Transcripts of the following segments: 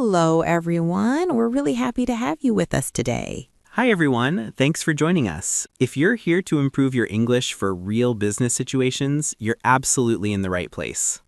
Hello, everyone. We're really happy to have you with us today. Hi, everyone. Thanks for joining us. If you're here to improve your English for real business situations, you're absolutely in the right place.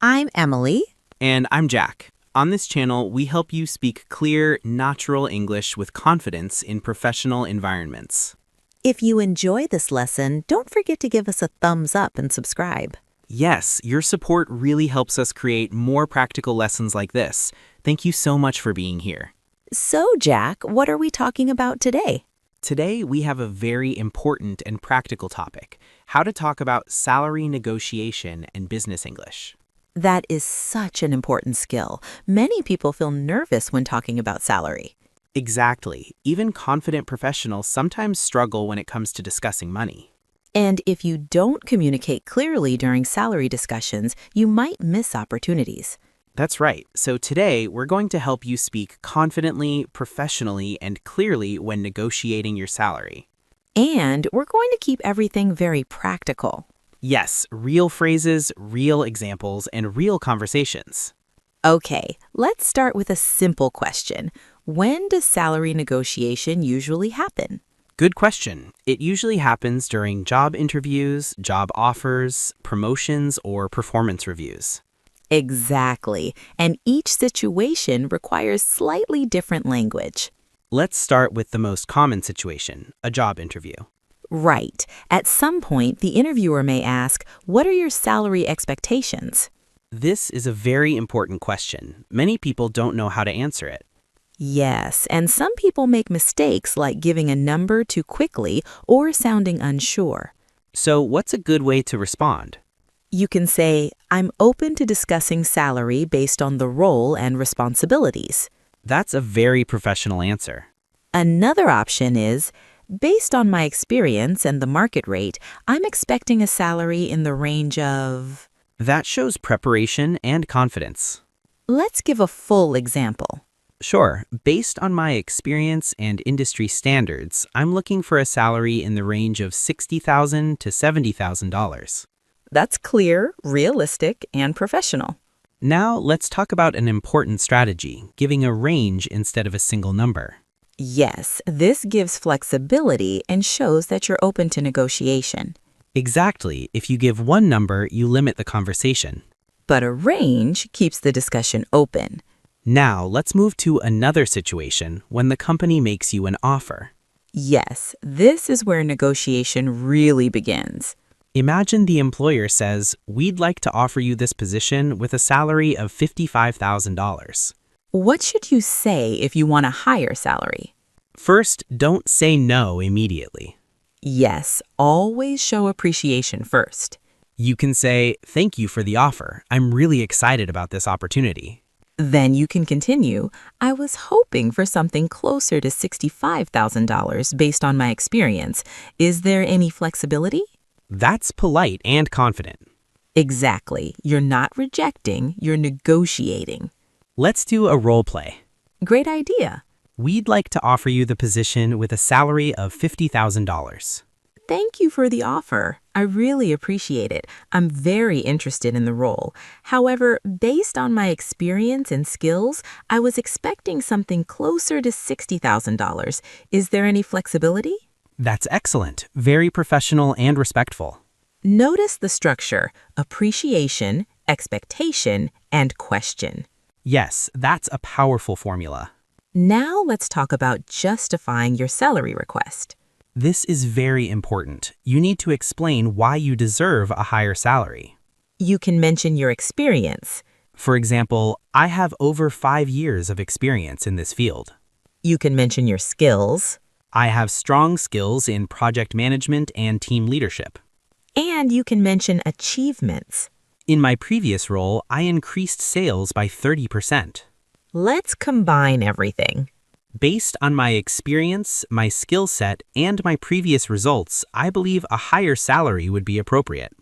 I'm Emily. And I'm Jack. On this channel, we help you speak clear, natural English with confidence in professional environments. If you enjoy this lesson, don't forget to give us a thumbs up and subscribe. Yes, your support really helps us create more practical lessons like this. Thank you so much for being here. So, Jack, what are we talking about today? Today, we have a very important and practical topic: how to talk about salary negotiation and business English. That is such an important skill. Many people feel nervous when talking about salary. Exactly. Even confident professionals sometimes struggle when it comes to discussing money. And if you don't communicate clearly during salary discussions, you might miss opportunities. That's right. So today, we're going to help you speak confidently, professionally, and clearly when negotiating your salary. And we're going to keep everything very practical. Yes, real phrases, real examples, and real conversations. Okay, let's start with a simple question. When does salary negotiation usually happen? Good question. It usually happens during job interviews, job offers, promotions, or performance reviews. Exactly, and each situation requires slightly different language. Let's start with the most common situation, a job interview. Right. At some point, the interviewer may ask, "What are your salary expectations?" This is a very important question. Many people don't know how to answer it. Yes, and some people make mistakes like giving a number too quickly or sounding unsure. So what's a good way to respond? You can say, "I'm open to discussing salary based on the role and responsibilities." That's a very professional answer. Another option is, "Based on my experience and the market rate, I'm expecting a salary in the range of..." That shows preparation and confidence. Let's give a full example. Sure, based on my experience and industry standards, I'm looking for a salary in the range of $60,000 to $70,000. That's clear, realistic, and professional. Now let's talk about an important strategy, giving a range instead of a single number. Yes, this gives flexibility and shows that you're open to negotiation. Exactly. If you give one number, you limit the conversation. But a range keeps the discussion open. Now let's move to another situation when the company makes you an offer. Yes, this is where negotiation really begins. Imagine the employer says, "We'd like to offer you this position with a salary of $55,000. What should you say if you want a higher salary? First, don't say no immediately. Yes, always show appreciation first. You can say, "Thank you for the offer. I'm really excited about this opportunity." Then you can continue, "I was hoping for something closer to $65,000 based on my experience. Is there any flexibility?" That's polite and confident. Exactly. You're not rejecting, you're negotiating. Let's do a role play. Great idea. We'd like to offer you the position with a salary of $50,000. Thank you for the offer. I really appreciate it. I'm very interested in the role. However, based on my experience and skills, I was expecting something closer to $60,000. Is there any flexibility? That's excellent. Very professional and respectful. Notice the structure: appreciation, expectation, and question. Yes, that's a powerful formula. Now let's talk about justifying your salary request. This is very important. You need to explain why you deserve a higher salary. You can mention your experience. For example, I have over 5 years of experience in this field. You can mention your skills. I have strong skills in project management and team leadership. And you can mention achievements. In my previous role, I increased sales by 30%. Let's combine everything. Based on my experience, my skill set, and my previous results, I believe a higher salary would be appropriate.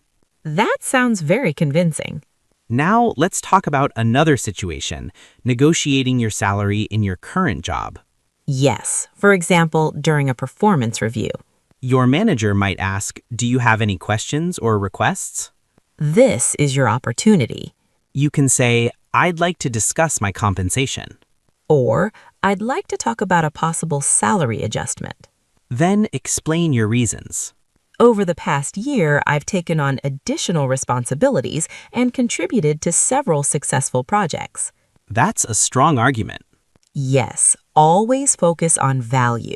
That sounds very convincing. Now, let's talk about another situation, negotiating your salary in your current job. Yes, for example, during a performance review. Your manager might ask, "Do you have any questions or requests?" This is your opportunity. You can say, "I'd like to discuss my compensation." Or, I'd like to talk about a possible salary adjustment. Then explain your reasons. Over the past year, I've taken on additional responsibilities and contributed to several successful projects. That's a strong argument. Yes, always focus on value.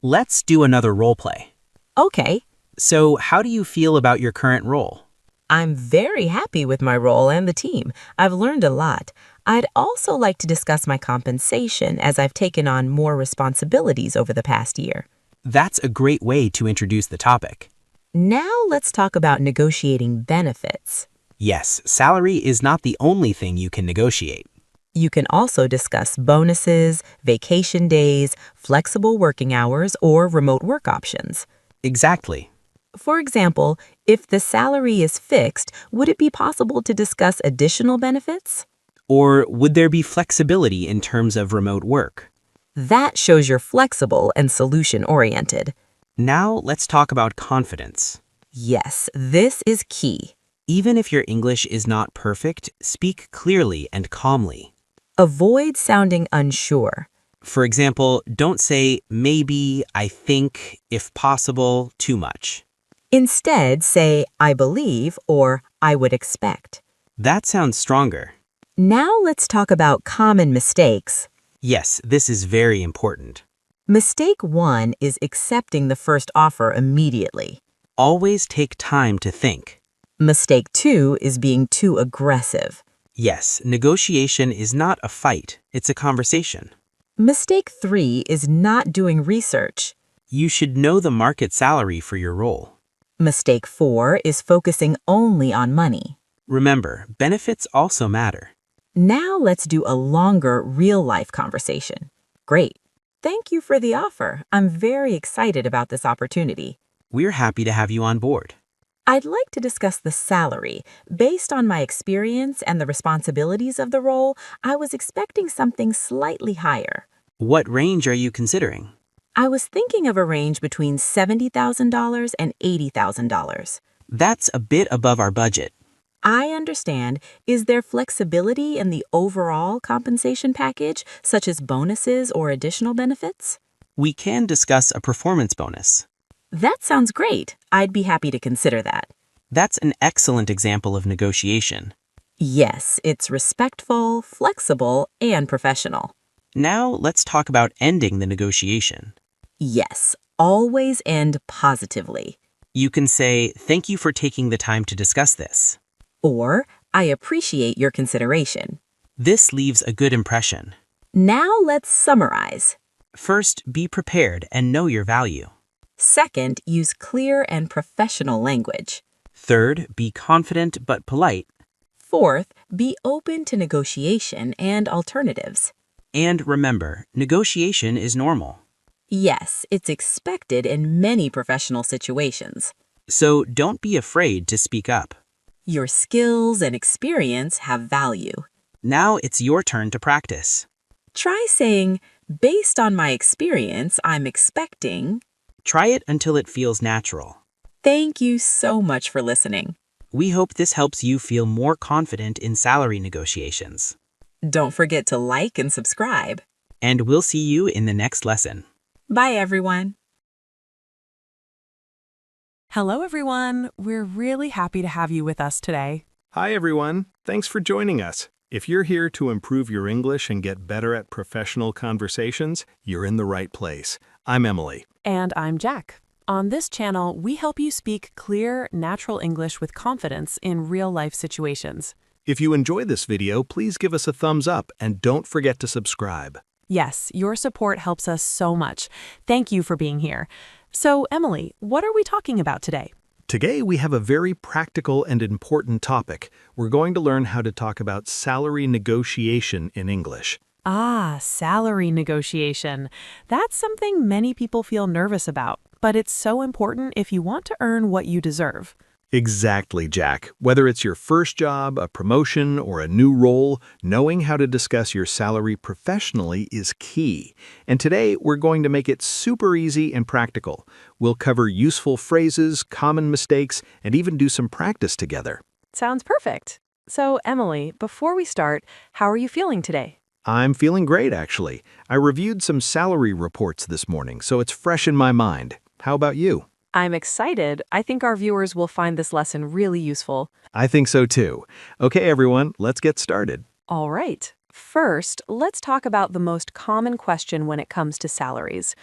Let's do another role play. Okay, So, how do you feel about your current role? I'm very happy with my role and the team. I've learned a lot. I'd also like to discuss my compensation as I've taken on more responsibilities over the past year. That's a great way to introduce the topic. Now let's talk about negotiating benefits. Yes, salary is not the only thing you can negotiate. You can also discuss bonuses, vacation days, flexible working hours, or remote work options. Exactly. For example, if the salary is fixed, would it be possible to discuss additional benefits? Or would there be flexibility in terms of remote work? That shows you're flexible and solution-oriented. Now let's talk about confidence. Yes, this is key. Even if your English is not perfect, speak clearly and calmly. Avoid sounding unsure. For example, don't say maybe, I think, if possible, too much. Instead, say, I believe or I would expect. That sounds stronger. Now let's talk about common mistakes. Yes, this is very important. Mistake 1 is accepting the first offer immediately. Always take time to think. Mistake 2 is being too aggressive. Yes, negotiation is not a fight, it's a conversation. Mistake 3 is not doing research. You should know the market salary for your role. Mistake 4 is focusing only on money. Remember, benefits also matter. Now let's do a longer real-life conversation. Great. Thank you for the offer. I'm very excited about this opportunity. We're happy to have you on board. I'd like to discuss the salary. Based on my experience and the responsibilities of the role, I was expecting something slightly higher. What range are you considering? I was thinking of a range between $70,000 and $80,000. That's a bit above our budget. I understand. Is there flexibility in the overall compensation package, such as bonuses or additional benefits? We can discuss a performance bonus. That sounds great. I'd be happy to consider that. That's an excellent example of negotiation. Yes, it's respectful, flexible, and professional. Now let's talk about ending the negotiation. Yes, always end positively. You can say, thank you for taking the time to discuss this. Or, I appreciate your consideration. This leaves a good impression. Now let's summarize. First, be prepared and know your value. Second, use clear and professional language. Third, be confident but polite. Fourth, be open to negotiation and alternatives. And remember, negotiation is normal. Yes, it's expected in many professional situations. So don't be afraid to speak up. Your skills and experience have value. Now it's your turn to practice. Try saying, based on my experience, I'm expecting. Try it until it feels natural. Thank you so much for listening. We hope this helps you feel more confident in salary negotiations. Don't forget to like and subscribe. And we'll see you in the next lesson. Bye, everyone. Hello, everyone. We're really happy to have you with us today. Hi, everyone. Thanks for joining us. If you're here to improve your English and get better at professional conversations, you're in the right place. I'm Emily. And I'm Jack. On this channel, we help you speak clear, natural English with confidence in real-life situations. If you enjoy this video, please give us a thumbs up and don't forget to subscribe. Yes, your support helps us so much. Thank you for being here. So, Emily, what are we talking about today? Today, we have a very practical and important topic. We're going to learn how to talk about salary negotiation in English. Ah, salary negotiation. That's something many people feel nervous about, but it's so important if you want to earn what you deserve. Exactly, Jack. Whether it's your first job, a promotion, or a new role, knowing how to discuss your salary professionally is key. And today, we're going to make it super easy and practical. We'll cover useful phrases, common mistakes, and even do some practice together. Sounds perfect. So, Emily, before we start, how are you feeling today? I'm feeling great, actually. I reviewed some salary reports this morning, so it's fresh in my mind. How about you? I'm excited. I think our viewers will find this lesson really useful. I think so too. Okay, everyone, let's get started. All right. First, let's talk about the most common question when it comes to salaries.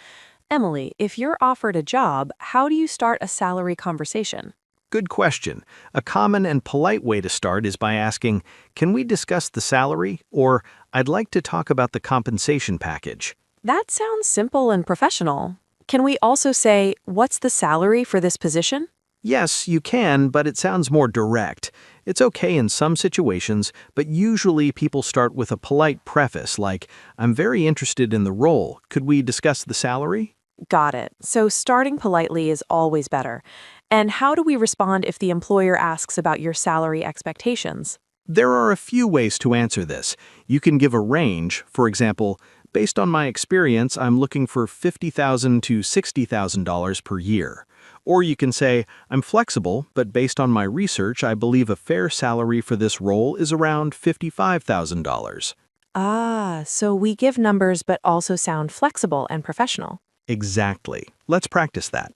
Emily, if you're offered a job, how do you start a salary conversation? Good question. A common and polite way to start is by asking, "Can we discuss the salary?" Or, "I'd like to talk about the compensation package." That sounds simple and professional. Can we also say, what's the salary for this position? Yes, you can, but it sounds more direct. It's okay in some situations, but usually people start with a polite preface like, "I'm very interested in the role. Could we discuss the salary?" Got it. So starting politely is always better. And how do we respond if the employer asks about your salary expectations? There are a few ways to answer this. You can give a range. For example, based on my experience, I'm looking for $50,000 to $60,000 per year. Or you can say, "I'm flexible, but based on my research, I believe a fair salary for this role is around $55,000. Ah, so we give numbers but also sound flexible and professional. Exactly. Let's practice that.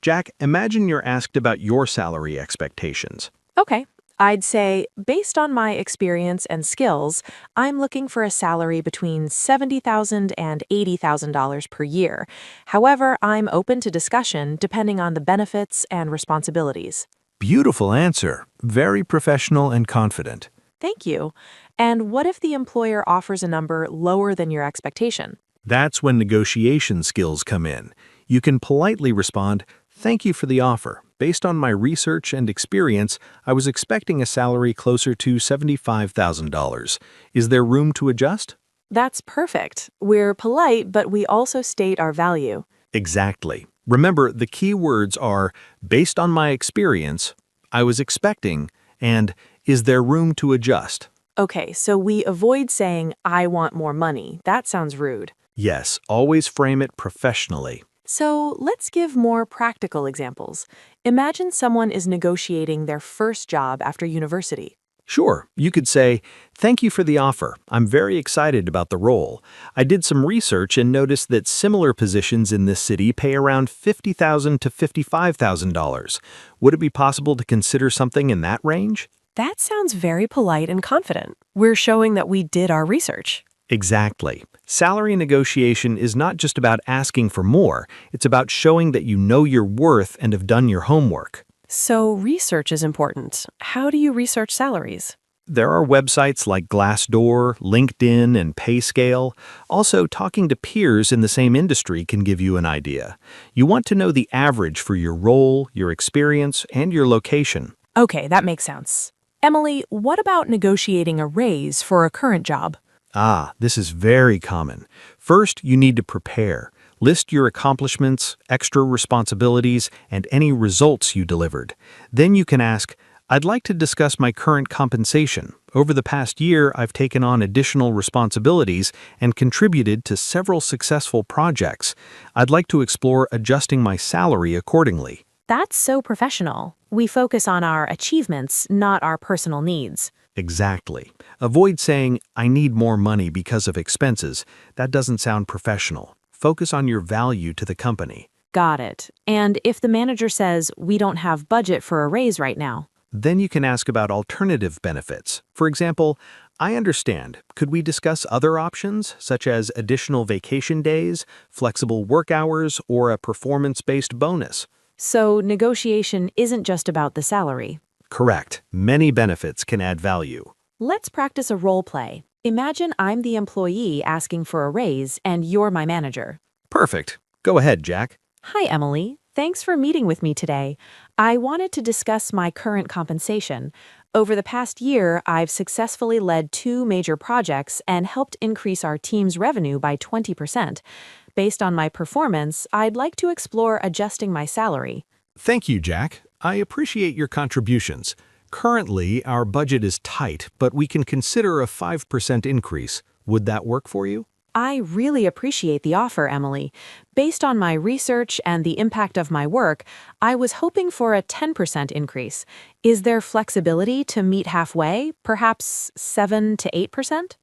Jack, imagine you're asked about your salary expectations. Okay. I'd say, based on my experience and skills, I'm looking for a salary between $70,000 and $80,000 per year. However, I'm open to discussion depending on the benefits and responsibilities. Beautiful answer. Very professional and confident. Thank you. And what if the employer offers a number lower than your expectation? That's when negotiation skills come in. You can politely respond, "Thank you for the offer. Based on my research and experience, I was expecting a salary closer to $75,000. Is there room to adjust?" That's perfect. We're polite, but we also state our value. Exactly. Remember, the key words are "based on my experience," "I was expecting," and "is there room to adjust?" Okay, so we avoid saying, I want more money. That sounds rude. Yes, always frame it professionally. So let's give more practical examples. Imagine someone is negotiating their first job after university. Sure, you could say, "Thank you for the offer. I'm very excited about the role. I did some research and noticed that similar positions in this city pay around $50,000 to $55,000. Would it be possible to consider something in that range?" That sounds very polite and confident. We're showing that we did our research. Exactly. Salary negotiation is not just about asking for more, it's about showing that you know your worth and have done your homework. So research is important. How do you research salaries? There are websites like Glassdoor, LinkedIn, and PayScale. Also, talking to peers in the same industry can give you an idea. You want to know the average for your role, your experience, and your location. Okay, that makes sense. Emily, what about negotiating a raise for a current job? This is very common. First, you need to prepare. List your accomplishments, extra responsibilities, and any results you delivered. Then you can ask, "I'd like to discuss my current compensation. Over the past year, I've taken on additional responsibilities and contributed to several successful projects. I'd like to explore adjusting my salary accordingly." That's so professional. We focus on our achievements, not our personal needs. Exactly. Avoid saying, "I need more money because of expenses." That doesn't sound professional. Focus on your value to the company. Got it. And if the manager says, we don't have budget for a raise right now? Then you can ask about alternative benefits. For example, "I understand. Could we discuss other options, such as additional vacation days, flexible work hours, or a performance-based bonus?" So negotiation isn't just about the salary. Correct. Many benefits can add value. Let's practice a role play. Imagine I'm the employee asking for a raise and you're my manager. Perfect. Go ahead, Jack. Hi, Emily. Thanks for meeting with me today. I wanted to discuss my current compensation. Over the past year, I've successfully led 2 major projects and helped increase our team's revenue by 20%. Based on my performance, I'd like to explore adjusting my salary. Thank you, Jack. I appreciate your contributions. Currently, our budget is tight, but we can consider a 5% increase. Would that work for you? I really appreciate the offer, Emily. Based on my research and the impact of my work, I was hoping for a 10% increase. Is there flexibility to meet halfway, perhaps 7 to 8%?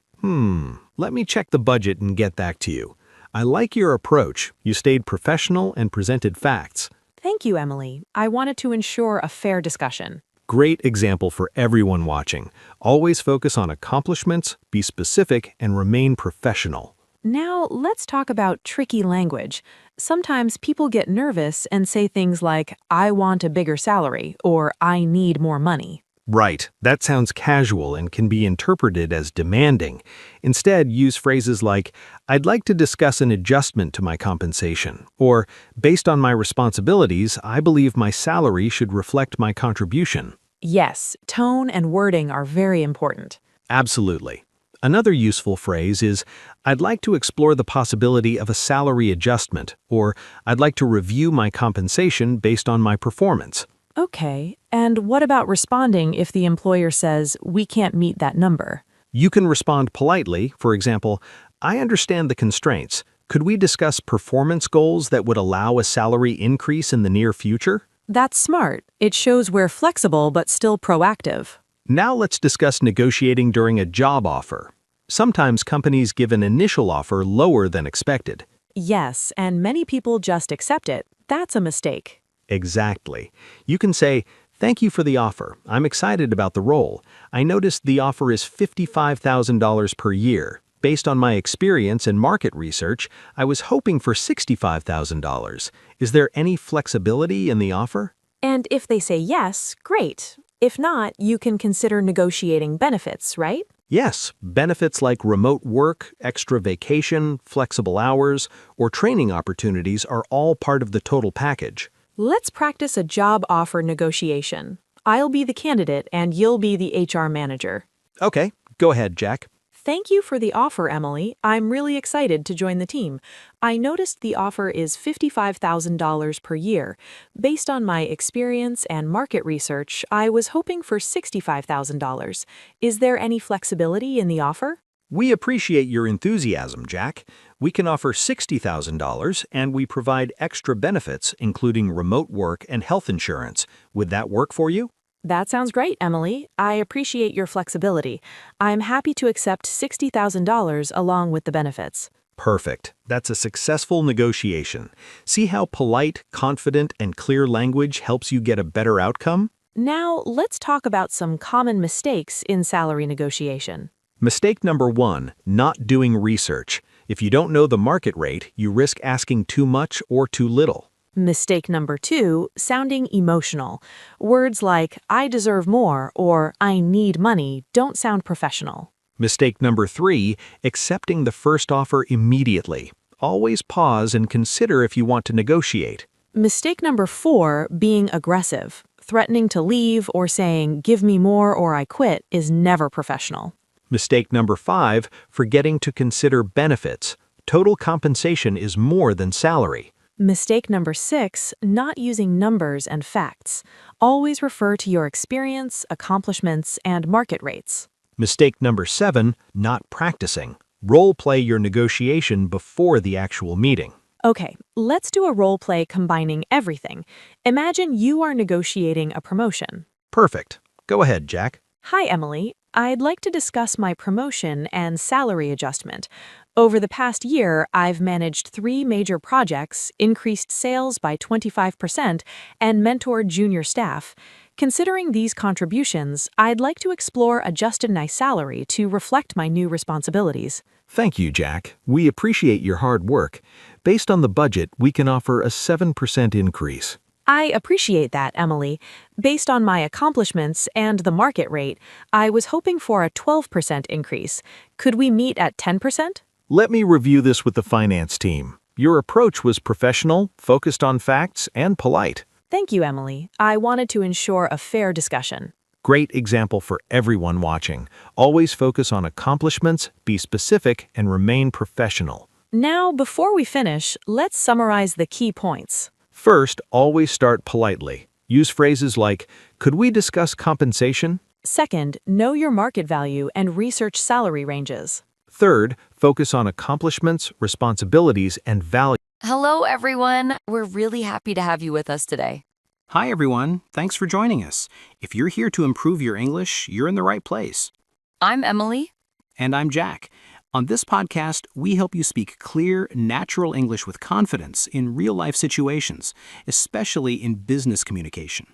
Let me check the budget and get back to you. I like your approach. You stayed professional and presented facts. Thank you, Emily. I wanted to ensure a fair discussion. Great example for everyone watching. Always focus on accomplishments, be specific, and remain professional. Now, let's talk about tricky language. Sometimes people get nervous and say things like, I want a bigger salary, or I need more money. Right, that sounds casual and can be interpreted as demanding. Instead, use phrases like, I'd like to discuss an adjustment to my compensation, or, based on my responsibilities, I believe my salary should reflect my contribution. Yes, tone and wording are very important. Absolutely. Another useful phrase is, I'd like to explore the possibility of a salary adjustment, or I'd like to review my compensation based on my performance. Okay, and what about responding if the employer says, we can't meet that number? You can respond politely, for example, I understand the constraints. Could we discuss performance goals that would allow a salary increase in the near future? That's smart. It shows we're flexible but still proactive. Now let's discuss negotiating during a job offer. Sometimes companies give an initial offer lower than expected. Yes, and many people just accept it. That's a mistake. Exactly. You can say, thank you for the offer. I'm excited about the role. I noticed the offer is $55,000 per year. Based on my experience and market research, I was hoping for $65,000. Is there any flexibility in the offer? And if they say yes, great. If not, you can consider negotiating benefits, right? Yes, benefits like remote work, extra vacation, flexible hours, or training opportunities are all part of the total package. Let's practice a job offer negotiation. I'll be the candidate and you'll be the HR manager. Okay, go ahead, Jack. Thank you for the offer, Emily. I'm really excited to join the team. I noticed the offer is $55,000 per year. Based on my experience and market research, I was hoping for $65,000. Is there any flexibility in the offer? We appreciate your enthusiasm, Jack. We can offer $60,000 and we provide extra benefits, including remote work and health insurance. Would that work for you? That sounds great, Emily. I appreciate your flexibility. I'm happy to accept $60,000 along with the benefits. Perfect. That's a successful negotiation. See how polite, confident, and clear language helps you get a better outcome? Now, let's talk about some common mistakes in salary negotiation. Mistake number 1, not doing research. If you don't know the market rate, you risk asking too much or too little. Mistake number 2, sounding emotional. Words like, I deserve more or I need money don't sound professional. Mistake number 3, accepting the first offer immediately. Always pause and consider if you want to negotiate. Mistake number 4, being aggressive. Threatening to leave or saying, give me more or I quit is never professional. Mistake number 5, forgetting to consider benefits. Total compensation is more than salary. Mistake number 6, not using numbers and facts. Always refer to your experience, accomplishments, and market rates. Mistake number 7, not practicing. Role play your negotiation before the actual meeting. Okay, let's do a role play combining everything. Imagine you are negotiating a promotion. Perfect. Go ahead, Jack. Hi, Emily. I'd like to discuss my promotion and salary adjustment. Over the past year, I've managed 3 major projects, increased sales by 25%, and mentored junior staff. Considering these contributions, I'd like to explore adjusted my salary to reflect my new responsibilities. Thank you, Jack. We appreciate your hard work. Based on the budget, we can offer a 7% increase. I appreciate that, Emily. Based on my accomplishments and the market rate, I was hoping for a 12% increase. Could we meet at 10%? Let me review this with the finance team. Your approach was professional, focused on facts, and polite. Thank you, Emily. I wanted to ensure a fair discussion. Great example for everyone watching. Always focus on accomplishments, be specific, and remain professional. Now, before we finish, let's summarize the key points. First, always start politely. Use phrases like, could we discuss compensation? Second, know your market value and research salary ranges. Third, focus on accomplishments, responsibilities, and value. Hello, everyone. We're really happy to have you with us today. Hi, everyone. Thanks for joining us. If you're here to improve your English, you're in the right place. I'm Emily. And I'm Jack. On this podcast, we help you speak clear, natural English with confidence in real-life situations, especially in business communication.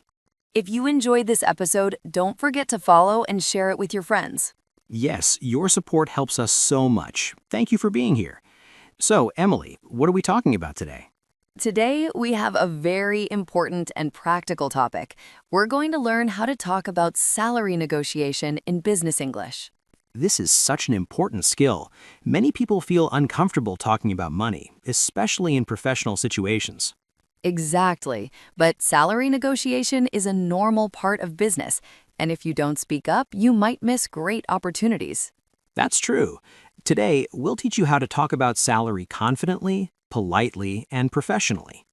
If you enjoyed this episode, don't forget to follow and share it with your friends. Yes, your support helps us so much. Thank you for being here. So, Emily, what are we talking about today? Today, we have a very important and practical topic. We're going to learn how to talk about salary negotiation in business English. This is such an important skill. Many people feel uncomfortable talking about money, especially in professional situations. Exactly. But salary negotiation is a normal part of business, and if you don't speak up, you might miss great opportunities. That's true. Today, we'll teach you how to talk about salary confidently, politely, and professionally.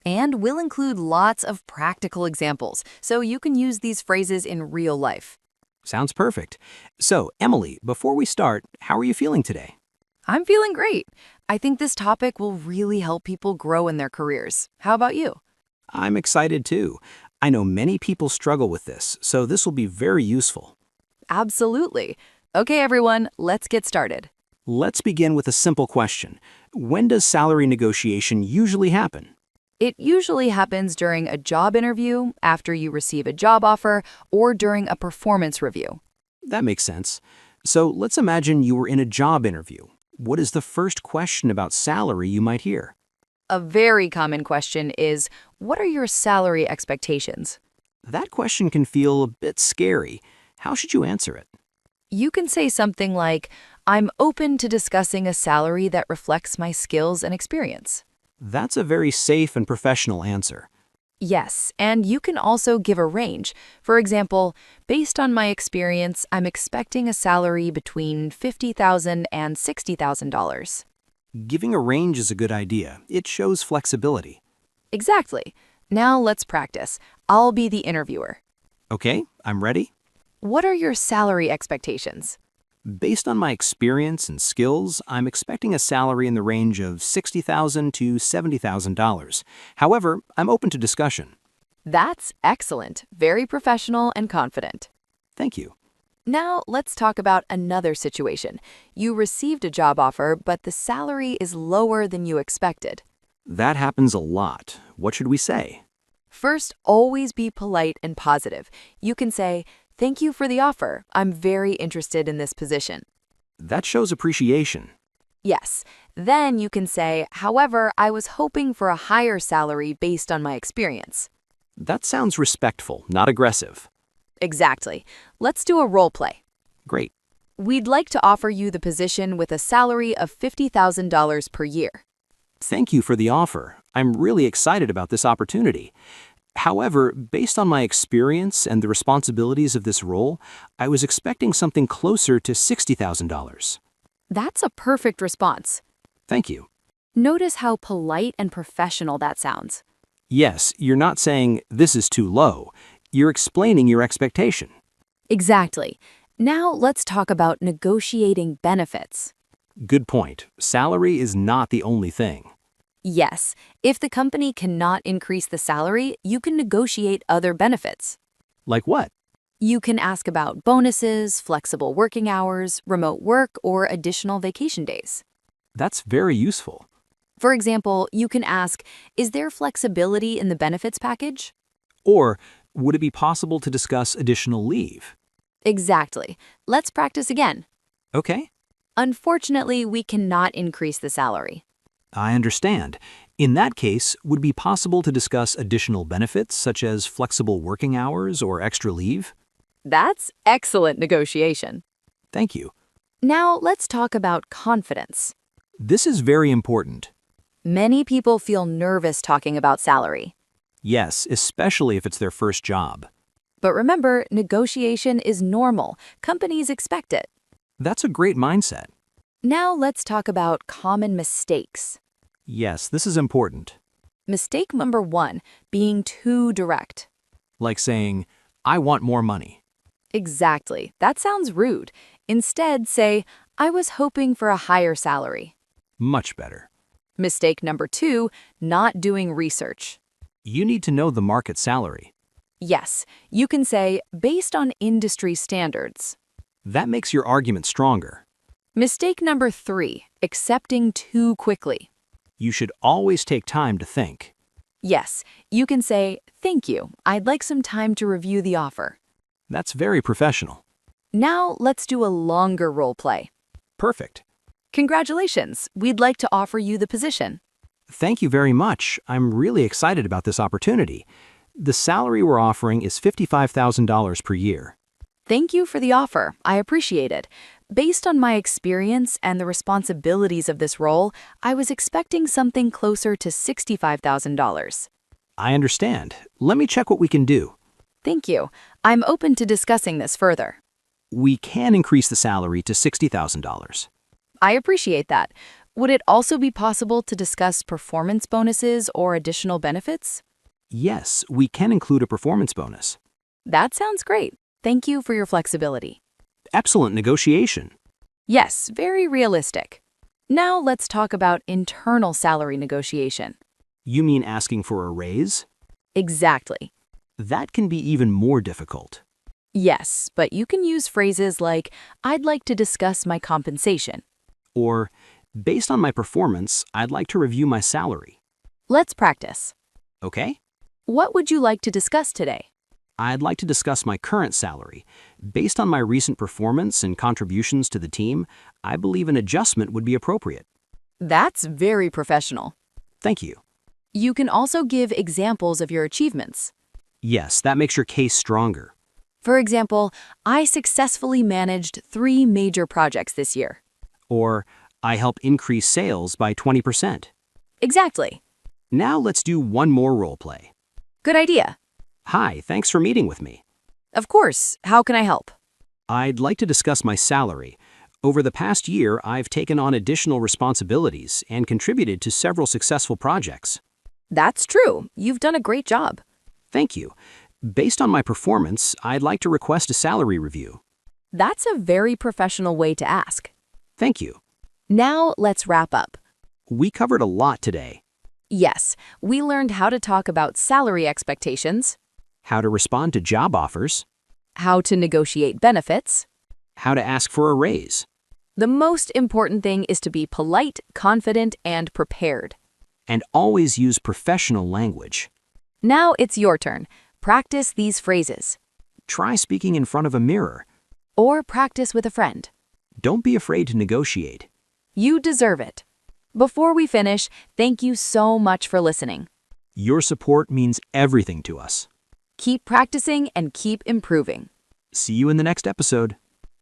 And we'll include lots of practical examples, so you can use these phrases in real life. Sounds perfect. So, Emily, before we start, how are you feeling today? I'm feeling great. I think this topic will really help people grow in their careers. How about you? I'm excited too. I know many people struggle with this, so this will be very useful. Absolutely. Okay, everyone, let's get started. Let's begin with a simple question. When does salary negotiation usually happen? It usually happens during a job interview, after you receive a job offer, or during a performance review. That makes sense. So let's imagine you were in a job interview. What is the first question about salary you might hear? A very common question is, what are your salary expectations? That question can feel a bit scary. How should you answer it? You can say something like, I'm open to discussing a salary that reflects my skills and experience. That's a very safe and professional answer. Yes, and you can also give a range. For example, based on my experience, I'm expecting a salary between $50,000 and $60,000. Giving a range is a good idea. It shows flexibility. Exactly. Now let's practice. I'll be the interviewer. Okay, I'm ready. What are your salary expectations? Based on my experience and skills, I'm expecting a salary in the range of $60,000 to $70,000. However, I'm open to discussion. That's excellent. Very professional and confident. Thank you. Now let's talk about another situation. You received a job offer, but the salary is lower than you expected. That happens a lot. What should we say? First, always be polite and positive. You can say, thank you for the offer. I'm very interested in this position. That shows appreciation. Yes. Then you can say, however, I was hoping for a higher salary based on my experience. That sounds respectful, not aggressive. Exactly. Let's do a role play. Great. We'd like to offer you the position with a salary of $50,000 per year. Thank you for the offer. I'm really excited about this opportunity. However, based on my experience and the responsibilities of this role, I was expecting something closer to $60,000. That's a perfect response. Thank you. Notice how polite and professional that sounds. Yes, you're not saying, this is too low. You're explaining your expectation. Exactly. Now let's talk about negotiating benefits. Good point. Salary is not the only thing. Yes, if the company cannot increase the salary, you can negotiate other benefits. Like what? You can ask about bonuses, flexible working hours, remote work, or additional vacation days. That's very useful. For example, you can ask, is there flexibility in the benefits package? Or, would it be possible to discuss additional leave? Exactly. Let's practice again. Okay. Unfortunately, we cannot increase the salary. I understand. In that case, would it be possible to discuss additional benefits such as flexible working hours or extra leave? That's excellent negotiation. Thank you. Now let's talk about confidence. This is very important. Many people feel nervous talking about salary. Yes, especially if it's their first job. But remember, negotiation is normal. Companies expect it. That's a great mindset. Now let's talk about common mistakes. Yes, this is important. Mistake number 1, being too direct. Like saying, I want more money. Exactly. That sounds rude. Instead, say, I was hoping for a higher salary. Much better. Mistake number 2, not doing research. You need to know the market salary. Yes, you can say, based on industry standards. That makes your argument stronger. Mistake number 3, accepting too quickly. You should always take time to think. Yes, you can say, "Thank you. I'd like some time to review the offer." That's very professional. Now let's do a longer role play. Perfect. Congratulations, we'd like to offer you the position. Thank you very much. I'm really excited about this opportunity. The salary we're offering is $55,000 per year. Thank you for the offer. I appreciate it. Based on my experience and the responsibilities of this role, I was expecting something closer to $65,000. I understand. Let me check what we can do. Thank you. I'm open to discussing this further. We can increase the salary to $60,000. I appreciate that. Would it also be possible to discuss performance bonuses or additional benefits? Yes, we can include a performance bonus. That sounds great. Thank you for your flexibility. Excellent negotiation. Yes, very realistic. Now let's talk about internal salary negotiation. You mean asking for a raise? Exactly. That can be even more difficult. Yes, but you can use phrases like, "I'd like to discuss my compensation." Or, based on my performance, I'd like to review my salary. Let's practice. Okay? What would you like to discuss today? I'd like to discuss my current salary. Based on my recent performance and contributions to the team, I believe an adjustment would be appropriate. That's very professional. Thank you. You can also give examples of your achievements. Yes, that makes your case stronger. For example, "I successfully managed 3 major projects this year." Or, I helped increase sales by 20%. Exactly. Now let's do one more role play. Good idea. Hi, thanks for meeting with me. Of course. How can I help? I'd like to discuss my salary. Over the past year, I've taken on additional responsibilities and contributed to several successful projects. That's true. You've done a great job. Thank you. Based on my performance, I'd like to request a salary review. That's a very professional way to ask. Thank you. Now let's wrap up. We covered a lot today. Yes, we learned how to talk about salary expectations, How to respond to job offers, how to negotiate benefits. how to ask for a raise, The most important thing is to be polite, confident, and prepared. and always use professional language. Now it's your turn. Practice these phrases. Try speaking in front of a mirror. Or practice with a friend. Don't be afraid to negotiate. You deserve it. Before we finish, thank you so much for listening. Your support means everything to us. Keep practicing and keep improving. See you in the next episode.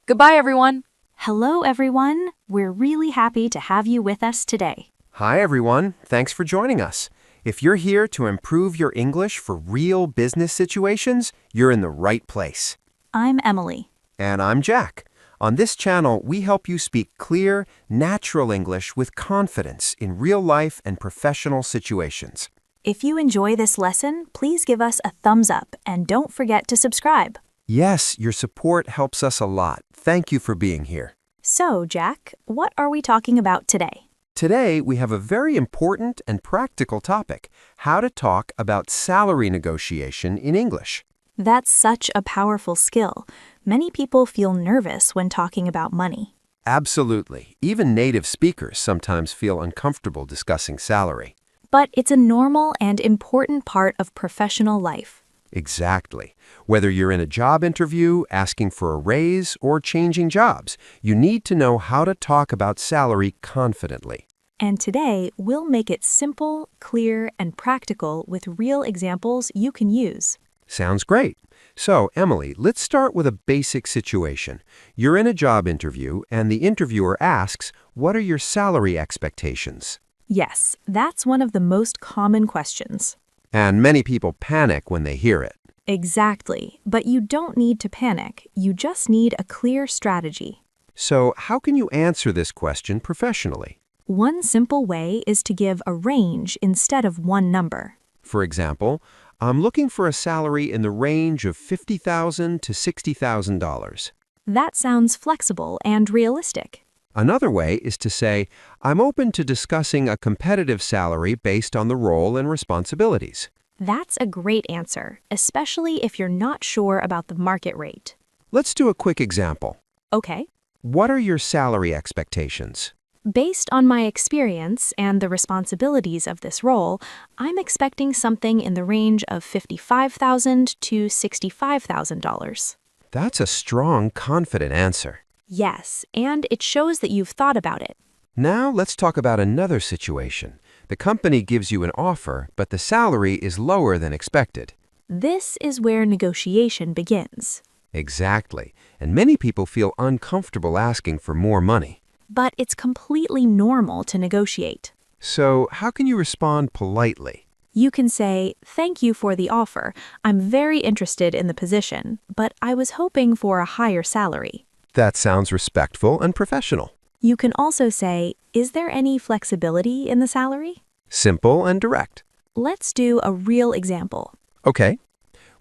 Goodbye, everyone. Hello, everyone. We're really happy to have you with us today. Hi, everyone. Thanks for joining us. If you're here to improve your English for real business situations, you're in the right place. I'm Emily. And I'm Jack. On this channel, we help you speak clear, natural English with confidence in real life and professional situations. If you enjoy this lesson, please give us a thumbs up and don't forget to subscribe. Yes, your support helps us a lot. Thank you for being here. So, Jack, what are we talking about today? Today, we have a very important and practical topic: how to talk about salary negotiation in English. That's such a powerful skill. Many people feel nervous when talking about money. Absolutely. Even native speakers sometimes feel uncomfortable discussing salary. But it's a normal and important part of professional life. Exactly. Whether you're in a job interview, asking for a raise, or changing jobs, you need to know how to talk about salary confidently. And today, we'll make it simple, clear, and practical with real examples you can use. Sounds great. So, Emily, let's start with a basic situation. You're in a job interview, and the interviewer asks, "What are your salary expectations?" Yes, that's one of the most common questions. And many people panic when they hear it. Exactly, but you don't need to panic. You just need a clear strategy. So, how can you answer this question professionally? One simple way is to give a range instead of one number. For example, I'm looking for a salary in the range of $50,000 to $60,000. That sounds flexible and realistic. Another way is to say, I'm open to discussing a competitive salary based on the role and responsibilities. That's a great answer, especially if you're not sure about the market rate. Let's do a quick example. Okay. What are your salary expectations? Based on my experience and the responsibilities of this role, I'm expecting something in the range of $55,000 to $65,000. That's a strong, confident answer. Yes, and it shows that you've thought about it. Now let's talk about another situation. The company gives you an offer, but the salary is lower than expected. This is where negotiation begins. Exactly. And many people feel uncomfortable asking for more money. But it's completely normal to negotiate. So, how can you respond politely? You can say, "Thank you for the offer. I'm very interested in the position, but I was hoping for a higher salary." That sounds respectful and professional. You can also say, "Is there any flexibility in the salary?" Simple and direct. Let's do a real example. Okay.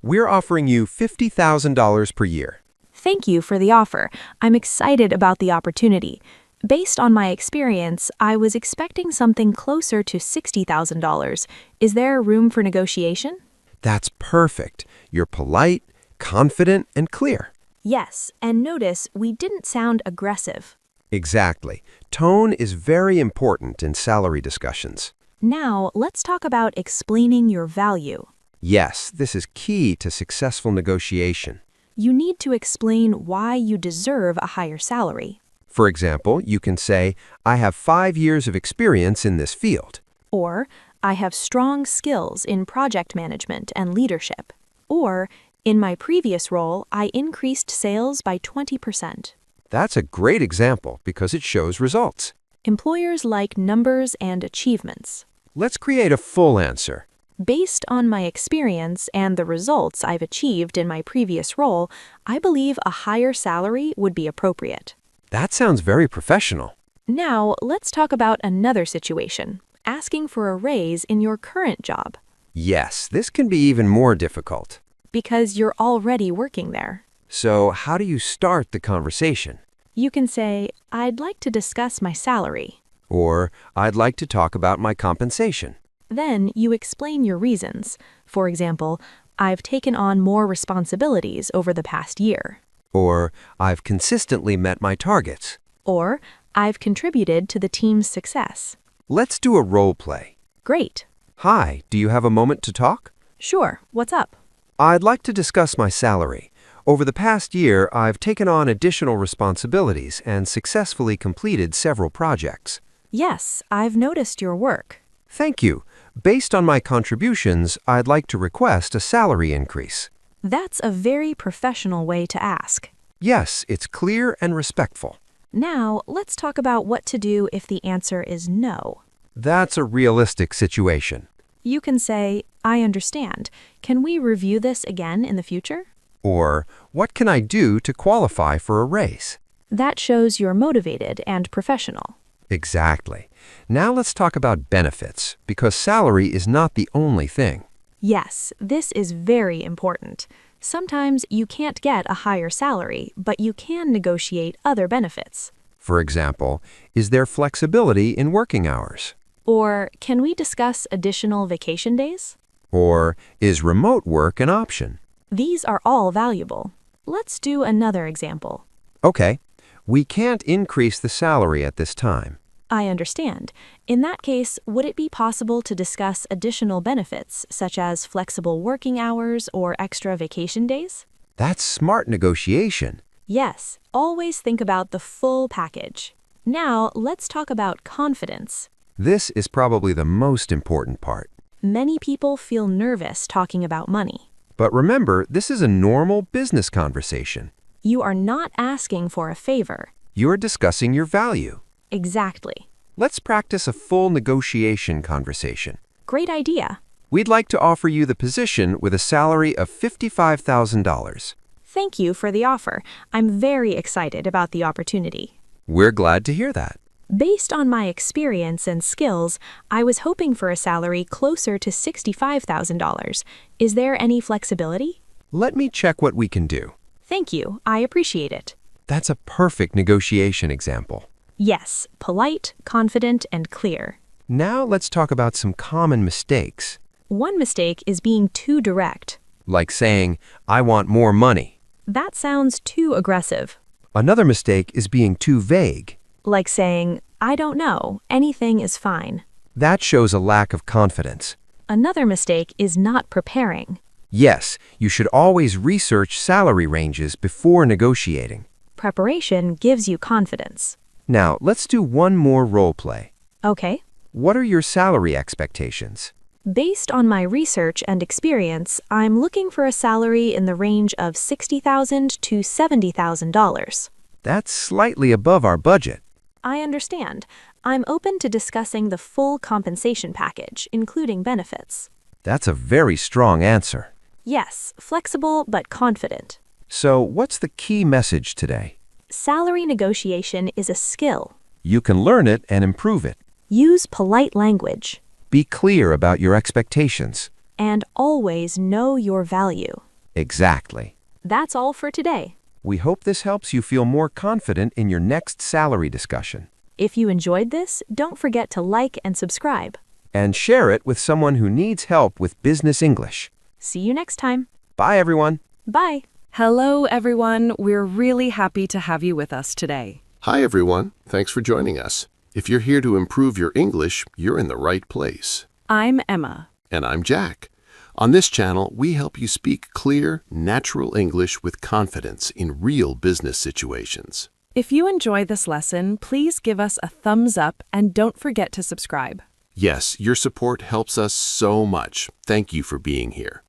We're offering you $50,000 per year. Thank you for the offer. I'm excited about the opportunity. Based on my experience, I was expecting something closer to $60,000. Is there room for negotiation? That's perfect. You're polite, confident, and clear. Yes, and notice we didn't sound aggressive. Exactly. Tone is very important in salary discussions. Now, let's talk about explaining your value. Yes, this is key to successful negotiation. You need to explain why you deserve a higher salary. For example, you can say, I have 5 years of experience in this field. Or, I have strong skills in project management and leadership. Or, in my previous role, I increased sales by 20%. That's a great example because it shows results. Employers like numbers and achievements. Let's create a full answer. Based on my experience and the results I've achieved in my previous role, I believe a higher salary would be appropriate. That sounds very professional. Now, let's talk about another situation, asking for a raise in your current job. Yes, this can be even more difficult. Because you're already working there. So, how do you start the conversation? You can say, "I'd like to discuss my salary." Or, I'd like to talk about my compensation. Then you explain your reasons. For example, "I've taken on more responsibilities over the past year." Or, I've consistently met my targets. Or, "I've contributed to the team's success." Let's do a role play. Great. Hi, do you have a moment to talk? Sure, what's up? I'd like to discuss my salary. Over the past year, I've taken on additional responsibilities and successfully completed several projects. Yes, I've noticed your work. Thank you. Based on my contributions, I'd like to request a salary increase. That's a very professional way to ask. Yes, it's clear and respectful. Now, let's talk about what to do if the answer is no. That's a realistic situation. You can say, "I understand. Can we review this again in the future?" Or, what can I do to qualify for a raise? That shows you're motivated and professional. Exactly. Now let's talk about benefits, because salary is not the only thing. Yes, this is very important. Sometimes you can't get a higher salary, but you can negotiate other benefits. For example, is there flexibility in working hours? Or, can we discuss additional vacation days? Or, is remote work an option? These are all valuable. Let's do another example. Okay, we can't increase the salary at this time. I understand. In that case, would it be possible to discuss additional benefits, such as flexible working hours or extra vacation days? That's smart negotiation. Yes, always think about the full package. Now, let's talk about confidence. This is probably the most important part. Many people feel nervous talking about money. But remember, this is a normal business conversation. You are not asking for a favor. You're discussing your value. Exactly. Let's practice a full negotiation conversation. Great idea. We'd like to offer you the position with a salary of $55,000. Thank you for the offer. I'm very excited about the opportunity. We're glad to hear that. Based on my experience and skills, I was hoping for a salary closer to $65,000. Is there any flexibility? Let me check what we can do. Thank you. I appreciate it. That's a perfect negotiation example. Yes, polite, confident, and clear. Now let's talk about some common mistakes. One mistake is being too direct. Like saying, I want more money. That sounds too aggressive. Another mistake is being too vague. Like saying, I don't know, anything is fine. That shows a lack of confidence. Another mistake is not preparing. Yes, you should always research salary ranges before negotiating. Preparation gives you confidence. Now, let's do one more role play. Okay. What are your salary expectations? Based on my research and experience, I'm looking for a salary in the range of $60,000 to $70,000. That's slightly above our budget. I understand. I'm open to discussing the full compensation package, including benefits. That's a very strong answer. Yes, flexible but confident. So, what's the key message today? Salary negotiation is a skill. You can learn it and improve it. Use polite language. Be clear about your expectations. And always know your value. Exactly. That's all for today. We hope this helps you feel more confident in your next salary discussion. If you enjoyed this, don't forget to like and subscribe. And share it with someone who needs help with business English. See you next time. Bye, everyone. Bye. Hello, everyone. We're really happy to have you with us today. Hi, everyone. Thanks for joining us. If you're here to improve your English, you're in the right place. I'm Emma. And I'm Jack. On this channel, we help you speak clear, natural English with confidence in real business situations. If you enjoy this lesson, please give us a thumbs up and don't forget to subscribe. Yes, your support helps us so much. Thank you for being here.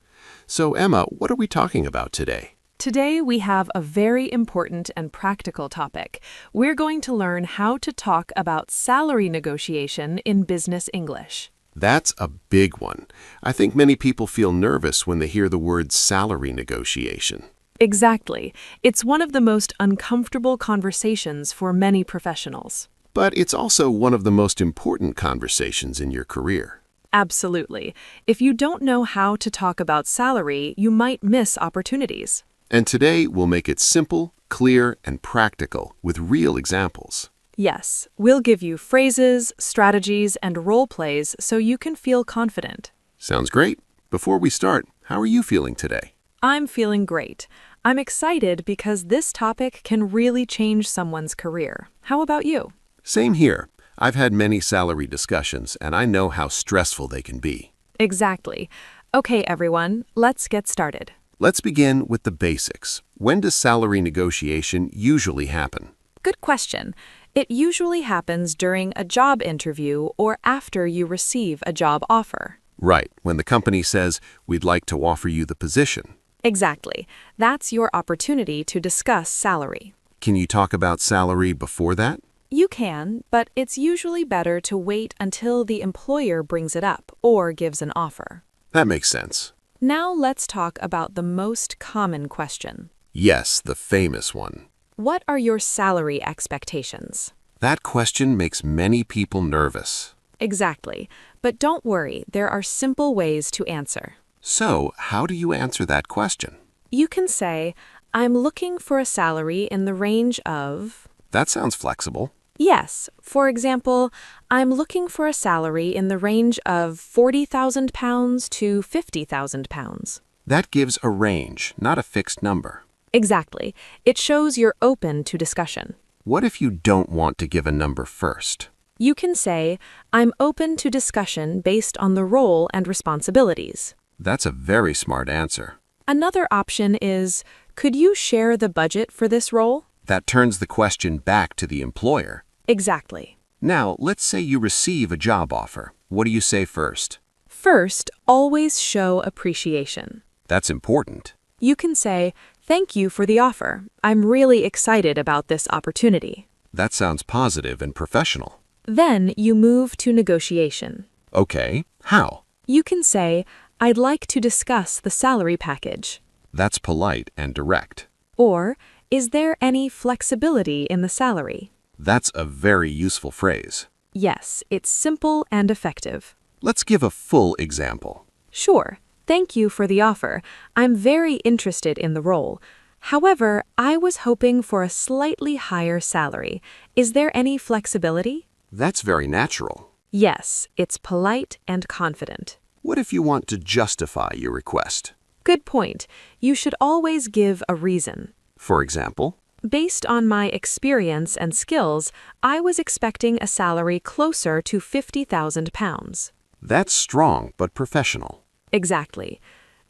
So, Emma, what are we talking about today? Today, we have a very important and practical topic. We're going to learn how to talk about salary negotiation in business English. That's a big one. I think many people feel nervous when they hear the word salary negotiation. Exactly. It's one of the most uncomfortable conversations for many professionals. But it's also one of the most important conversations in your career. Absolutely. If you don't know how to talk about salary, you might miss opportunities. And today, we'll make it simple, clear, and practical with real examples. Yes, we'll give you phrases, strategies, and role plays so you can feel confident. Sounds great. Before we start, how are you feeling today? I'm feeling great. I'm excited because this topic can really change someone's career. How about you? Same here. I've had many salary discussions, and I know how stressful they can be. Exactly. Okay, everyone, let's get started. Let's begin with the basics. When does salary negotiation usually happen? Good question. It usually happens during a job interview or after you receive a job offer. Right, when the company says, we'd like to offer you the position. Exactly. That's your opportunity to discuss salary. Can you talk about salary before that? You can, but it's usually better to wait until the employer brings it up or gives an offer. That makes sense. Now let's talk about the most common question. Yes, the famous one. What are your salary expectations? That question makes many people nervous. Exactly. But don't worry, there are simple ways to answer. So, how do you answer that question? You can say, I'm looking for a salary in the range of... That sounds flexible. Yes. For example, I'm looking for a salary in the range of £40,000 to £50,000. That gives a range, not a fixed number. Exactly. It shows you're open to discussion. What if you don't want to give a number first? You can say, I'm open to discussion based on the role and responsibilities. That's a very smart answer. Another option is, could you share the budget for this role? That turns the question back to the employer. Exactly. Now, let's say you receive a job offer. What do you say first? First, always show appreciation. That's important. You can say, thank you for the offer. I'm really excited about this opportunity. That sounds positive and professional. Then you move to negotiation. Okay, how? You can say, I'd like to discuss the salary package. That's polite and direct. Or, is there any flexibility in the salary? That's a very useful phrase. Yes, it's simple and effective. Let's give a full example. Sure. Thank you for the offer. I'm very interested in the role. However, I was hoping for a slightly higher salary. Is there any flexibility? That's very natural. Yes, it's polite and confident. What if you want to justify your request? Good point. You should always give a reason. For example, Based on my experience and skills, I was expecting a salary closer to £50,000. That's strong but professional. Exactly.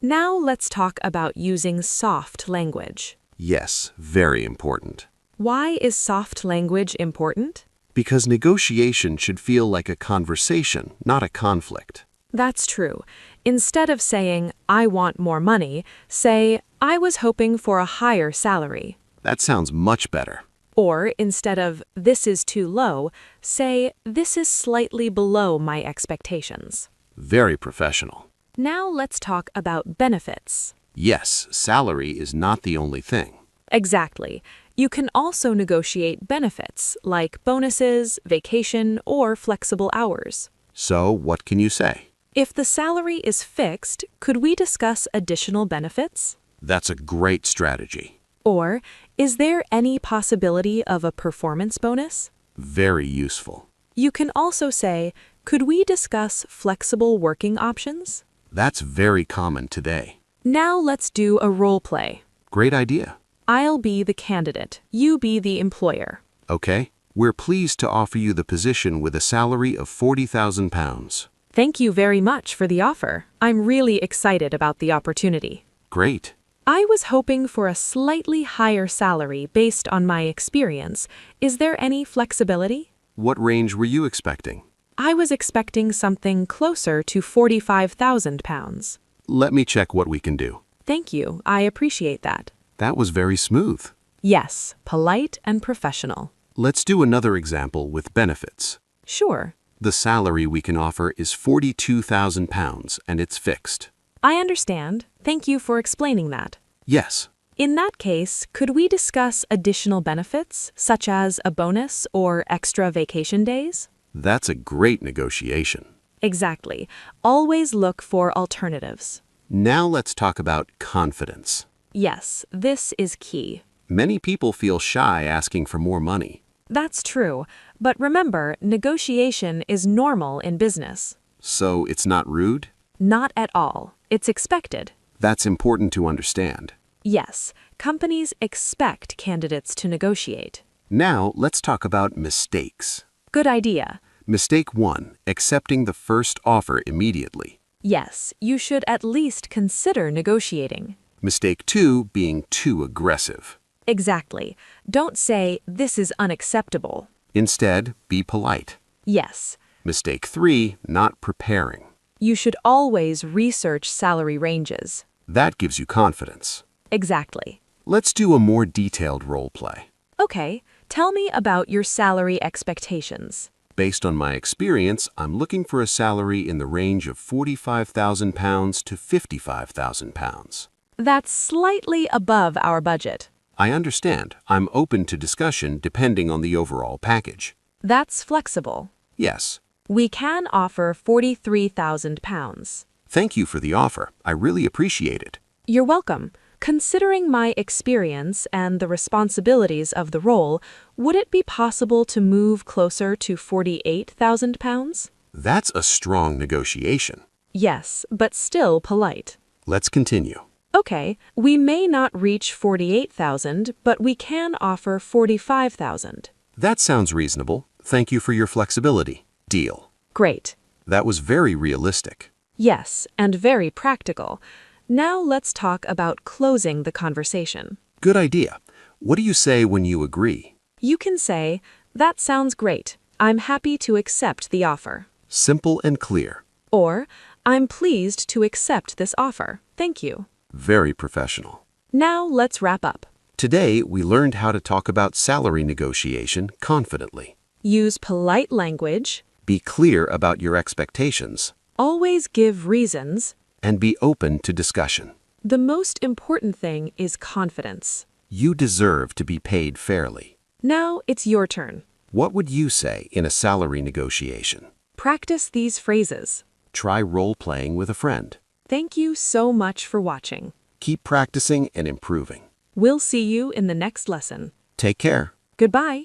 Now let's talk about using soft language. Yes, very important. Why is soft language important? Because negotiation should feel like a conversation, not a conflict. That's true. Instead of saying, I want more money, say, I was hoping for a higher salary. That sounds much better. Or instead of, this is too low, say, this is slightly below my expectations. Very professional. Now let's talk about benefits. Yes, salary is not the only thing. Exactly. You can also negotiate benefits, like bonuses, vacation, or flexible hours. So, what can you say? If the salary is fixed, could we discuss additional benefits? That's a great strategy. Or, is there any possibility of a performance bonus? Very useful. You can also say, could we discuss flexible working options? That's very common today. Now let's do a role play. Great idea. I'll be the candidate, you be the employer. Okay, we're pleased to offer you the position with a salary of £40,000. Thank you very much for the offer. I'm really excited about the opportunity. Great. I was hoping for a slightly higher salary based on my experience. Is there any flexibility? What range were you expecting? I was expecting something closer to £45,000. Let me check what we can do. Thank you. I appreciate that. That was very smooth. Yes, polite and professional. Let's do another example with benefits. Sure. The salary we can offer is £42,000 and it's fixed. I understand. Thank you for explaining that. Yes. In that case, could we discuss additional benefits, such as a bonus or extra vacation days? That's a great negotiation. Exactly. Always look for alternatives. Now let's talk about confidence. Yes, this is key. Many people feel shy asking for more money. That's true, but remember, negotiation is normal in business. So it's not rude? Not at all. It's expected. That's important to understand. Yes, companies expect candidates to negotiate. Now let's talk about mistakes. Good idea. Mistake 1, accepting the first offer immediately. Yes, you should at least consider negotiating. Mistake 2, being too aggressive. Exactly. Don't say, this is unacceptable. Instead, be polite. Yes. Mistake 3, not preparing. You should always research salary ranges. That gives you confidence. Exactly. Let's do a more detailed role play. Okay, tell me about your salary expectations. Based on my experience, I'm looking for a salary in the range of £45,000 to £55,000. That's slightly above our budget. I understand. I'm open to discussion depending on the overall package. That's flexible. Yes. We can offer £43,000. Thank you for the offer. I really appreciate it. You're welcome. Considering my experience and the responsibilities of the role, would it be possible to move closer to £48,000? That's a strong negotiation. Yes, but still polite. Let's continue. Okay, we may not reach $48,000, but we can offer $45,000. That sounds reasonable. Thank you for your flexibility. Deal. Great. That was very realistic. Yes, and very practical. Now let's talk about closing the conversation. Good idea. What do you say when you agree? You can say, that sounds great. I'm happy to accept the offer. Simple and clear. Or, I'm pleased to accept this offer. Thank you. Very professional. Now let's wrap up. Today, we learned how to talk about salary negotiation confidently. Use polite language. Be clear about your expectations. Always give reasons. And be open to discussion. The most important thing is confidence. You deserve to be paid fairly. Now it's your turn. What would you say in a salary negotiation? Practice these phrases. Try role-playing with a friend. Thank you so much for watching. Keep practicing and improving. We'll see you in the next lesson. Take care. Goodbye.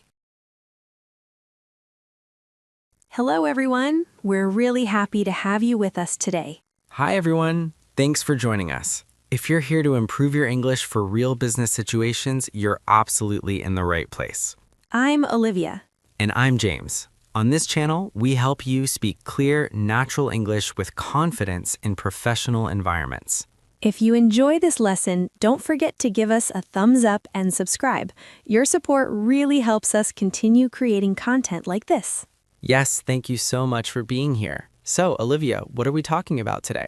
Hello, everyone. We're really happy to have you with us today. Hi, everyone. Thanks for joining us. If you're here to improve your English for real business situations, you're absolutely in the right place. I'm Olivia. And I'm James. On this channel, we help you speak clear, natural English with confidence in professional environments. If you enjoy this lesson, don't forget to give us a thumbs up and subscribe. Your support really helps us continue creating content like this. Yes, thank you so much for being here. So, Olivia, what are we talking about today?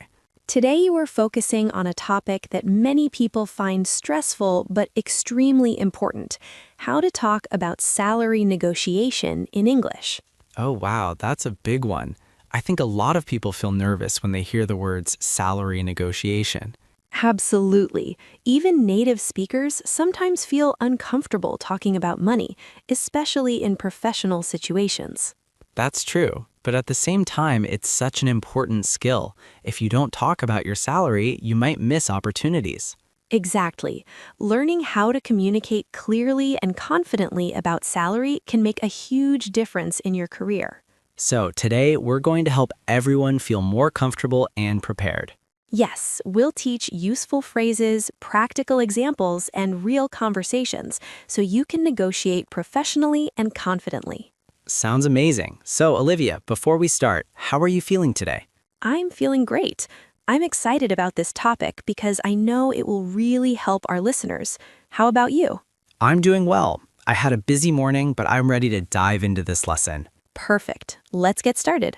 Today you are focusing on a topic that many people find stressful but extremely important: how to talk about salary negotiation in English. Oh, wow, that's a big one. I think a lot of people feel nervous when they hear the words salary negotiation. Absolutely. Even native speakers sometimes feel uncomfortable talking about money, especially in professional situations. That's true. But at the same time, it's such an important skill. If you don't talk about your salary, you might miss opportunities. Exactly. Learning how to communicate clearly and confidently about salary can make a huge difference in your career. So today, we're going to help everyone feel more comfortable and prepared. Yes, we'll teach useful phrases, practical examples, and real conversations so you can negotiate professionally and confidently. Sounds amazing. So, Olivia, before we start, how are you feeling today? I'm feeling great. I'm excited about this topic because I know it will really help our listeners. How about you? I'm doing well. I had a busy morning, but I'm ready to dive into this lesson. Perfect. Let's get started.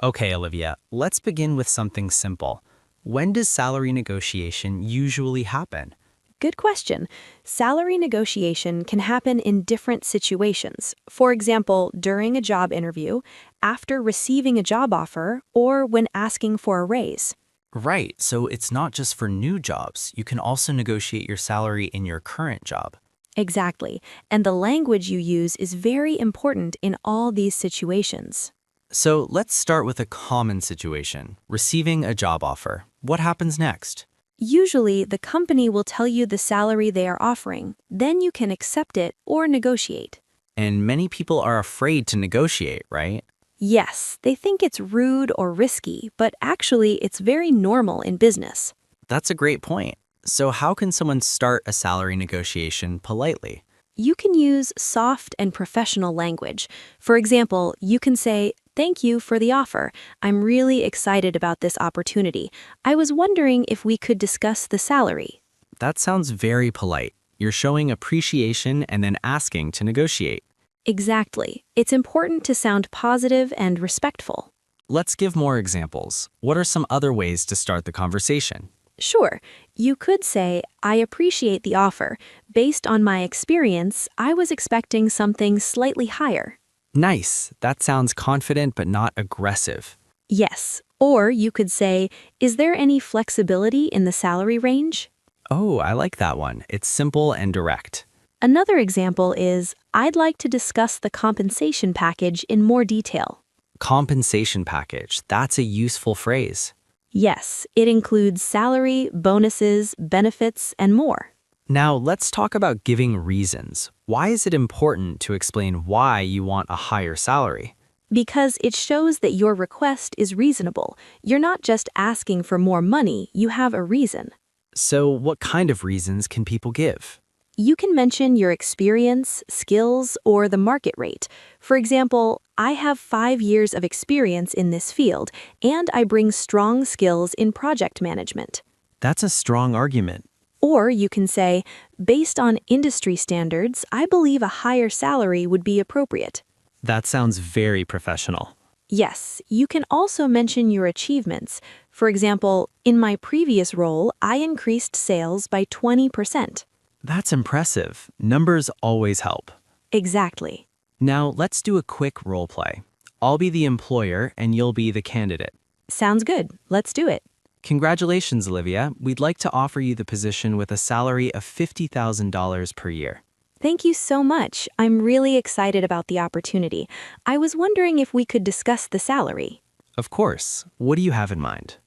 Okay, Olivia, let's begin with something simple. When does salary negotiation usually happen? Good question. Salary negotiation can happen in different situations. For example, during a job interview, after receiving a job offer, or when asking for a raise. Right, so it's not just for new jobs. You can also negotiate your salary in your current job. Exactly. And the language you use is very important in all these situations. So let's start with a common situation, receiving a job offer. What happens next? Usually, the company will tell you the salary they are offering. Then you can accept it or negotiate. And many people are afraid to negotiate, right? Yes, they think it's rude or risky, but actually it's very normal in business. That's a great point. So how can someone start a salary negotiation politely? You can use soft and professional language. For example, you can say, "Thank you for the offer. I'm really excited about this opportunity. I was wondering if we could discuss the salary." That sounds very polite. You're showing appreciation and then asking to negotiate. Exactly. It's important to sound positive and respectful. Let's give more examples. What are some other ways to start the conversation? Sure, you could say, "I appreciate the offer. Based on my experience, I was expecting something slightly higher." Nice. That sounds confident but not aggressive. Yes. Or you could say, "Is there any flexibility in the salary range?" Oh, I like that one. It's simple and direct. Another example is, "I'd like to discuss the compensation package in more detail." Compensation package. That's a useful phrase. Yes, it includes salary, bonuses, benefits, and more. Now, let's talk about giving reasons. Why is it important to explain why you want a higher salary? Because it shows that your request is reasonable. You're not just asking for more money, you have a reason. So, what kind of reasons can people give? You can mention your experience, skills, or the market rate. For example, "I have 5 years of experience in this field, and I bring strong skills in project management." That's a strong argument. Or you can say, "Based on industry standards, I believe a higher salary would be appropriate." That sounds very professional. Yes, you can also mention your achievements. For example, "In my previous role, I increased sales by 20%. That's impressive. Numbers always help. Exactly. Now, let's do a quick role play. I'll be the employer and you'll be the candidate. Sounds good. Let's do it. Congratulations, Olivia. We'd like to offer you the position with a salary of $50,000 per year. Thank you so much. I'm really excited about the opportunity. I was wondering if we could discuss the salary. Of course. What do you have in mind?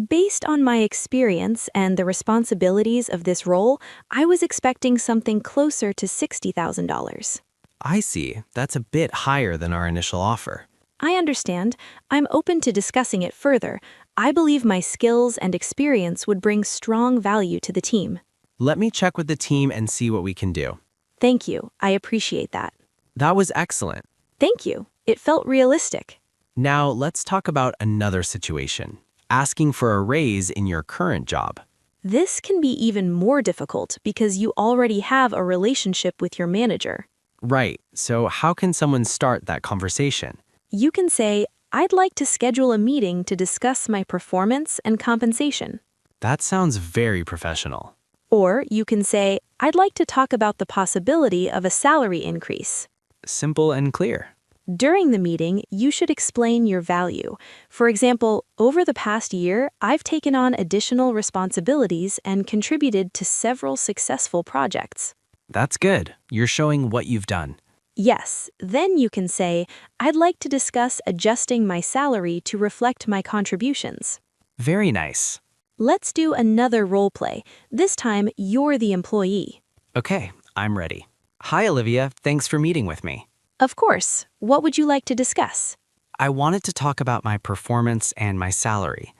Based on my experience and the responsibilities of this role, I was expecting something closer to $60,000. I see. That's a bit higher than our initial offer. I understand. I'm open to discussing it further. I believe my skills and experience would bring strong value to the team. Let me check with the team and see what we can do. Thank you. I appreciate that. That was excellent. Thank you. It felt realistic. Now, let's talk about another situation. Asking for a raise in your current job. This can be even more difficult because you already have a relationship with your manager. Right, so how can someone start that conversation? You can say, I'd like to schedule a meeting to discuss my performance and compensation. That sounds very professional. Or you can say, I'd like to talk about the possibility of a salary increase. Simple and clear. During the meeting, you should explain your value. For example, over the past year, I've taken on additional responsibilities and contributed to several successful projects. That's good. You're showing what you've done. Yes, then you can say, I'd like to discuss adjusting my salary to reflect my contributions. Very nice. Let's do another role play. This time, you're the employee. Okay, I'm ready. Hi, Olivia. Thanks for meeting with me. Of course. What would you like to discuss? I wanted to talk about my performance and my salary.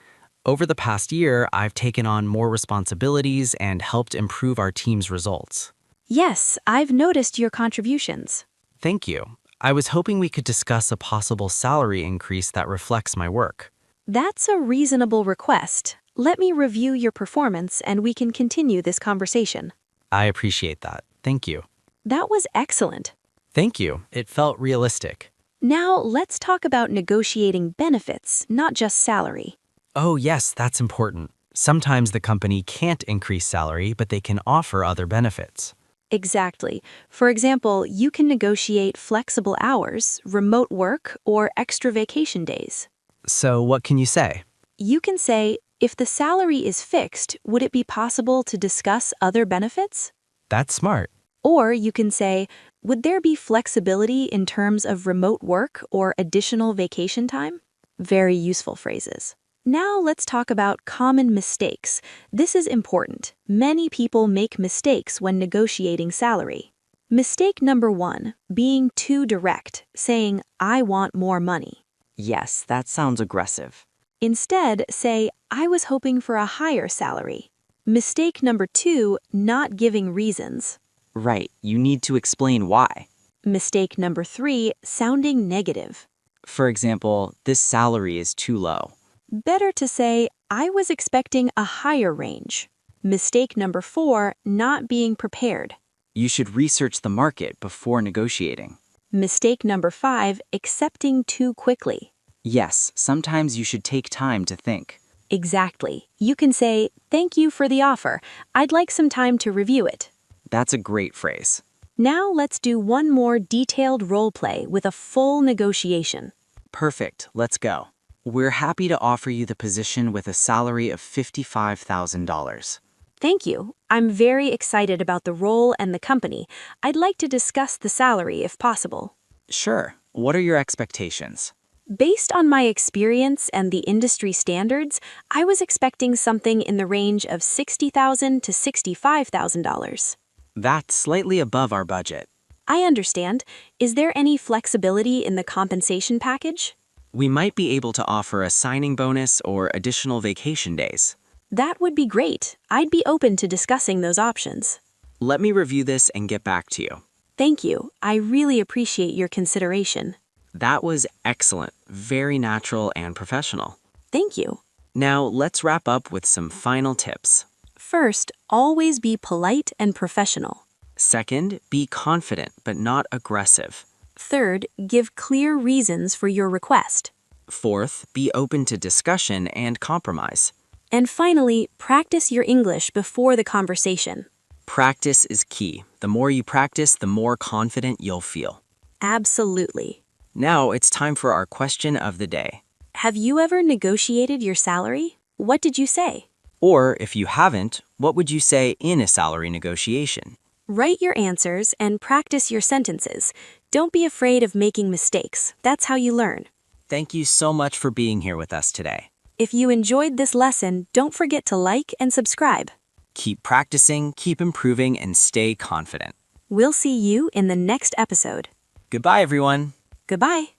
Over the past year, I've taken on more responsibilities and helped improve our team's results. Yes, I've noticed your contributions. Thank you. I was hoping we could discuss a possible salary increase that reflects my work. That's a reasonable request. Let me review your performance and we can continue this conversation. I appreciate that. Thank you. That was excellent. Thank you. It felt realistic. Now, let's talk about negotiating benefits, not just salary. Oh, yes, that's important. Sometimes the company can't increase salary, but they can offer other benefits. Exactly. For example, you can negotiate flexible hours, remote work, or extra vacation days. So what can you say? You can say, if the salary is fixed, would it be possible to discuss other benefits? That's smart. Or you can say, would there be flexibility in terms of remote work or additional vacation time? Very useful phrases. Now let's talk about common mistakes. This is important. Many people make mistakes when negotiating salary. Mistake number 1, being too direct, saying, I want more money. Yes, that sounds aggressive. Instead, say, I was hoping for a higher salary. Mistake number 2, not giving reasons. Right, you need to explain why. Mistake number 3, sounding negative. For example, this salary is too low. Better to say, I was expecting a higher range. Mistake number 4, not being prepared. You should research the market before negotiating. Mistake number 5, accepting too quickly. Yes, sometimes you should take time to think. Exactly. You can say, thank you for the offer. I'd like some time to review it. That's a great phrase. Now let's do one more detailed role play with a full negotiation. Perfect, let's go. We're happy to offer you the position with a salary of $55,000. Thank you. I'm very excited about the role and the company. I'd like to discuss the salary if possible. Sure, what are your expectations? Based on my experience and the industry standards, I was expecting something in the range of $60,000 to $65,000. That's slightly above our budget. I understand. Is there any flexibility in the compensation package? We might be able to offer a signing bonus or additional vacation days. That would be great. I'd be open to discussing those options. Let me review this and get back to you. Thank you. I really appreciate your consideration. That was excellent, very natural and professional. Thank you. Now, let's wrap up with some final tips. First, always be polite and professional. Second, be confident but not aggressive. Third, give clear reasons for your request. Fourth, be open to discussion and compromise. And finally, practice your English before the conversation. Practice is key. The more you practice, the more confident you'll feel. Absolutely. Now it's time for our question of the day. Have you ever negotiated your salary? What did you say? Or, if you haven't, what would you say in a salary negotiation? Write your answers and practice your sentences. Don't be afraid of making mistakes. That's how you learn. Thank you so much for being here with us today. If you enjoyed this lesson, don't forget to like and subscribe. Keep practicing, keep improving, and stay confident. We'll see you in the next episode. Goodbye, everyone. Goodbye.